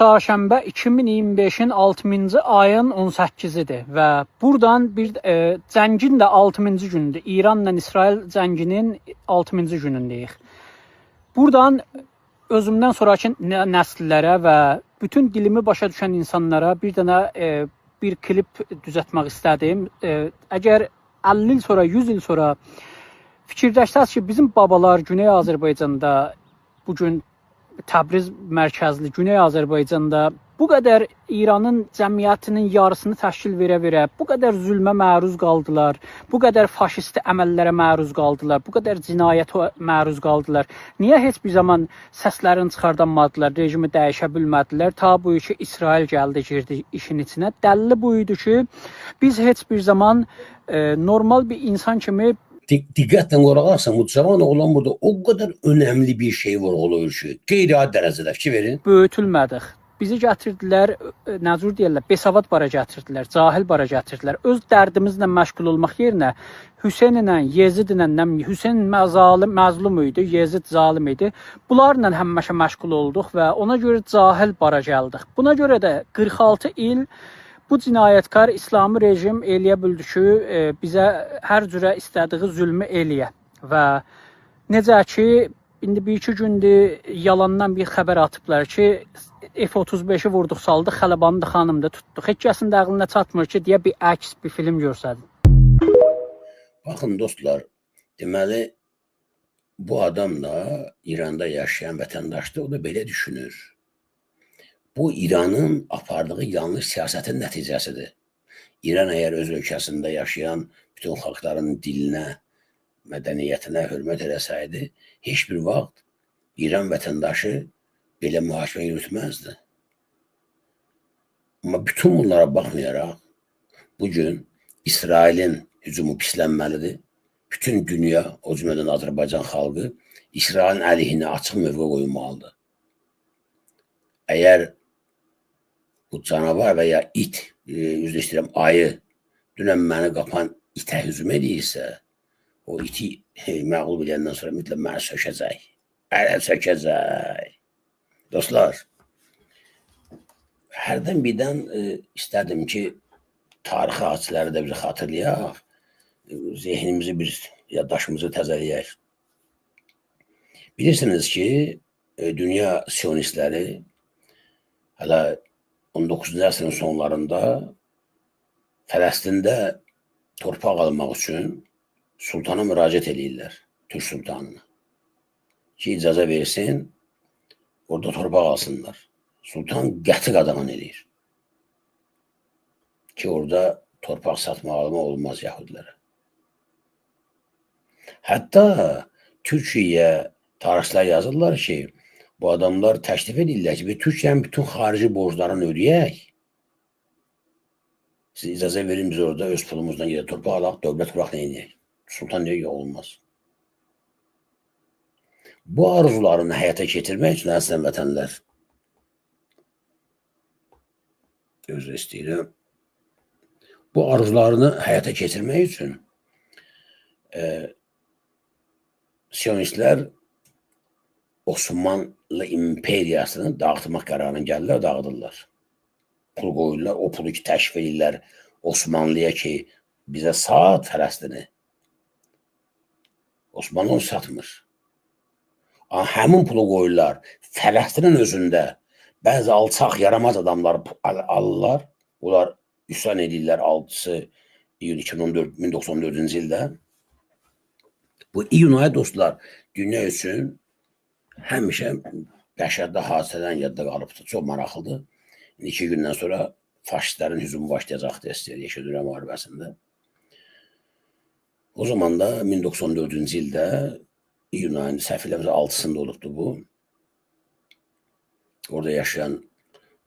Çarşamba 2025-in 6-cı ayın 18-idir və buradan bir cəngin də 6-cı gündür. İranla İsrail cənginin 6-cı günündəyik. Buradan özümdən sonraki nəsillərə və bütün dilimi başa düşən insanlara bir dənə bir klip düzəltmək istədim. Əgər 50 il sonra, 100 il sonra fikirləşsəz ki, bizim babalar Güney Azərbaycanda bugün Təbriz mərkəzli Güney Azərbaycanda bu qədər İranın cəmiyyətinin yarısını təşkil verə-verə bu qədər zülmə məruz qaldılar, bu qədər faşist əməllərə məruz qaldılar, bu qədər cinayətə məruz qaldılar. Niyə heç bir zaman səslərini çıxardamadılar, rejimi dəyişə bilmədilər? Ta bu ki İsrail gəldi, girdi işin içinə. Dəlili bu idi ki, biz heç bir zaman normal bir insan kimi Diqqətlə qulaq bu cavan oğlan burada o kadar önemli bir şey var oluyor ki, qeyri-adi dərəcədə fikir verin. Böyütülmədik. Bizi gətirdilər, nəzur deyirlər, besavad bara gətirdilər, cahil bara gətirdilər. Öz dərdimizlə məşğul olmaq yerinə Hüseynlə, Yezidlə, Hüseyn məzlum idi, Yezid zalim idi. Bunlarla həmişə məşğul olduq və ona görə cahil bara gəldik. Buna görə də 46 il bu cinayətkar İslami rejim eləyə bildi ki, bizə hər cürə istədiyi zülmü eləyə. Və necə ki, indi bir-iki gündür yalandan bir xəbər atıblar ki, F-35'i vurduq, saldıq, Xələbanı da xanım da tutduq. Heç kəsin də ağlına çatmır ki, deyə bir əks, bir film görsədin. Baxın dostlar, deməli, bu adam da İranda yaşayan vətəndaşdır, o da belə düşünür. Bu İranın apardığı yanlış siyasetin nəticəsidir. İran eğer öz ölkəsində yaşayan bütün xalqların dilinə, mədəniyyətinə hörmət eləsəydi, heç bir vaxt İran vətəndaşı belə mühakimə yürütməzdi. Amma bütün bunlara baxmayaraq, bugün İsrailin hücumu pislənməlidir. Bütün dünya, o cümlədən Azərbaycan xalqı İsrailin əleyhinə açıq mövqe qoyulmalıdır. Eğer bu canavar veya it, üzləşdirəm ayı, dünən məni qapan itə hücum edirsə, o iti məğlub edəndən sonra mütləq məni sökəcək. Ələ sökəcək. Dostlar, hərdən birdən istədim ki, tarixi hadisələri də bir xatırlayaq, zehnimizi bir yaddaşımızı təzələyək. Bilirsiniz ki, dünya siyonistləri hələ 19-cu əsrin sonlarında Fələstində torpaq almaq üçün sultana müraciət edirlər, Türk sultanına. Ki, icazə versin, orada torpaq alsınlar. Sultan qəti qadağan edir. Ki, orada torpaq satmaq alma olmaz Yahudilərə. Hətta Türkiye'ye tarixçilər yazırlar ki, bu adamlar təklif edirlər ki, Türkiye'nin bütün xarici borclarını ödəyək. Siz icazə verin, biz orada öz pulumuzdan gedək, torpaq alaq, dövlət quraq neyinəyək. Sultan deyir ki, olmaz. Bu arzularını həyata keçirmək üçün əslən vətənlər, gözlə istəyirəm, bu arzularını həyata keçirmək üçün Siyonistlər Osmanlı imperiyasını dağıtmaq qərarına gəlirlər, dağıdırlar. Pul qoyurlar, o pulu ki təşkil edirlər Osmanlıya ki, bizə sat Fələstini. Osmanlı onu satmır. Həmin pulu qoyurlar Fələstinin özündə bəzi alçaq, yaramaz adamlar alırlar. Onlar üsyan edirlər 6 iyun 1914-cü ildə. Bu iyun ayı dostlar, dünya üçün həmişə bəşərdə hadisədən yadda qalıbdır. Çox maraqlıdır. 2 gündən sonra faşistlərin hücumu başlayacaqdır Yaşa Dönəm müharibəsində. O zaman da 1994-cü ildə iyun ayının səhv eləmirəmsə 6-sında olubdur bu. Orada yaşayan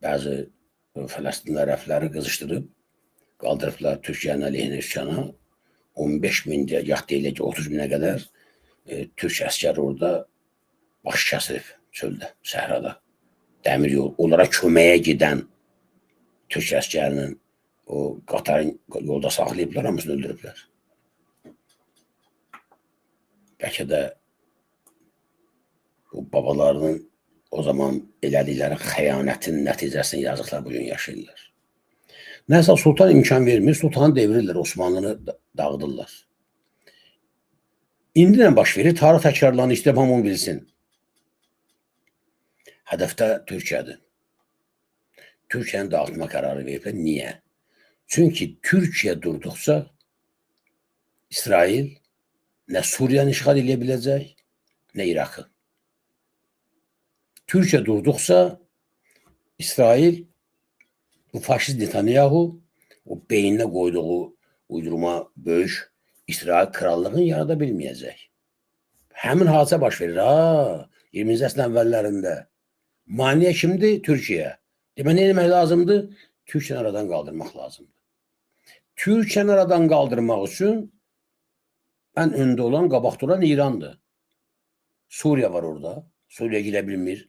bəzi Fələstinli rəfləri qızışdırıb, qaldırıblar Türkiyənin əleyhinə üsyana. 15 min, yax deyilə ki 30 minə qədər Türk əskəri orada baş kəsilib çöldə, səhrada. Dəmir yol, onlara köməyə gedən Türk əskərinin o qatarın yolda saxlayıblar, hamısını öldürüblər. Bəlkə də bu babalarının o zaman elədikləri xəyanətin nəticəsini yazıqlar bugün yaşayırlar. Nəsə sultan imkan vermir, sultanı devirirlər, Osmanlını dağıdırlar. İndi nə baş verir? Tarix təkrarlanır, istəyirəm hamı onu bilsin. Hədəfdə Türkiyədir. Türkiyəni dağıtma qərarı veriblər. Niyə? Çünki Türkiyə durduqca İsrail nə Suriyanı işğal edə biləcək, nə İraqı. Türkiyə durduqca İsrail, bu faşist Netanyahu o beyninə qoyduğu uydurma böyük İsrail krallığını yarada bilməyəcək. Həmin hadisə baş verir. 20-ci əsrin əvvəllərində. Maneə kimdir? Türkiyə. Demək, nə etmək lazımdır? Türkiyəni aradan qaldırmaq lazımdır. Türkiyəni aradan qaldırmaq üçün ən öndə olan, qabaqda olan İrandır. Suriya var orada. Suriya girə bilmir.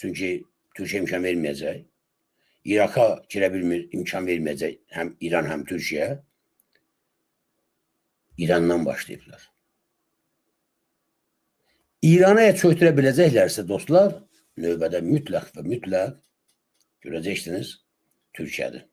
Çünki Türkiyə imkan verməyəcək. İraqa girə bilmir, imkan verməyəcək. Həm İran, həm Türkiyə. İrandan başlayıblar. İran'a çöktürə biləcəklərsə dostlar, növbədə mütləq və mütləq görəcəksiniz Türkiyədir.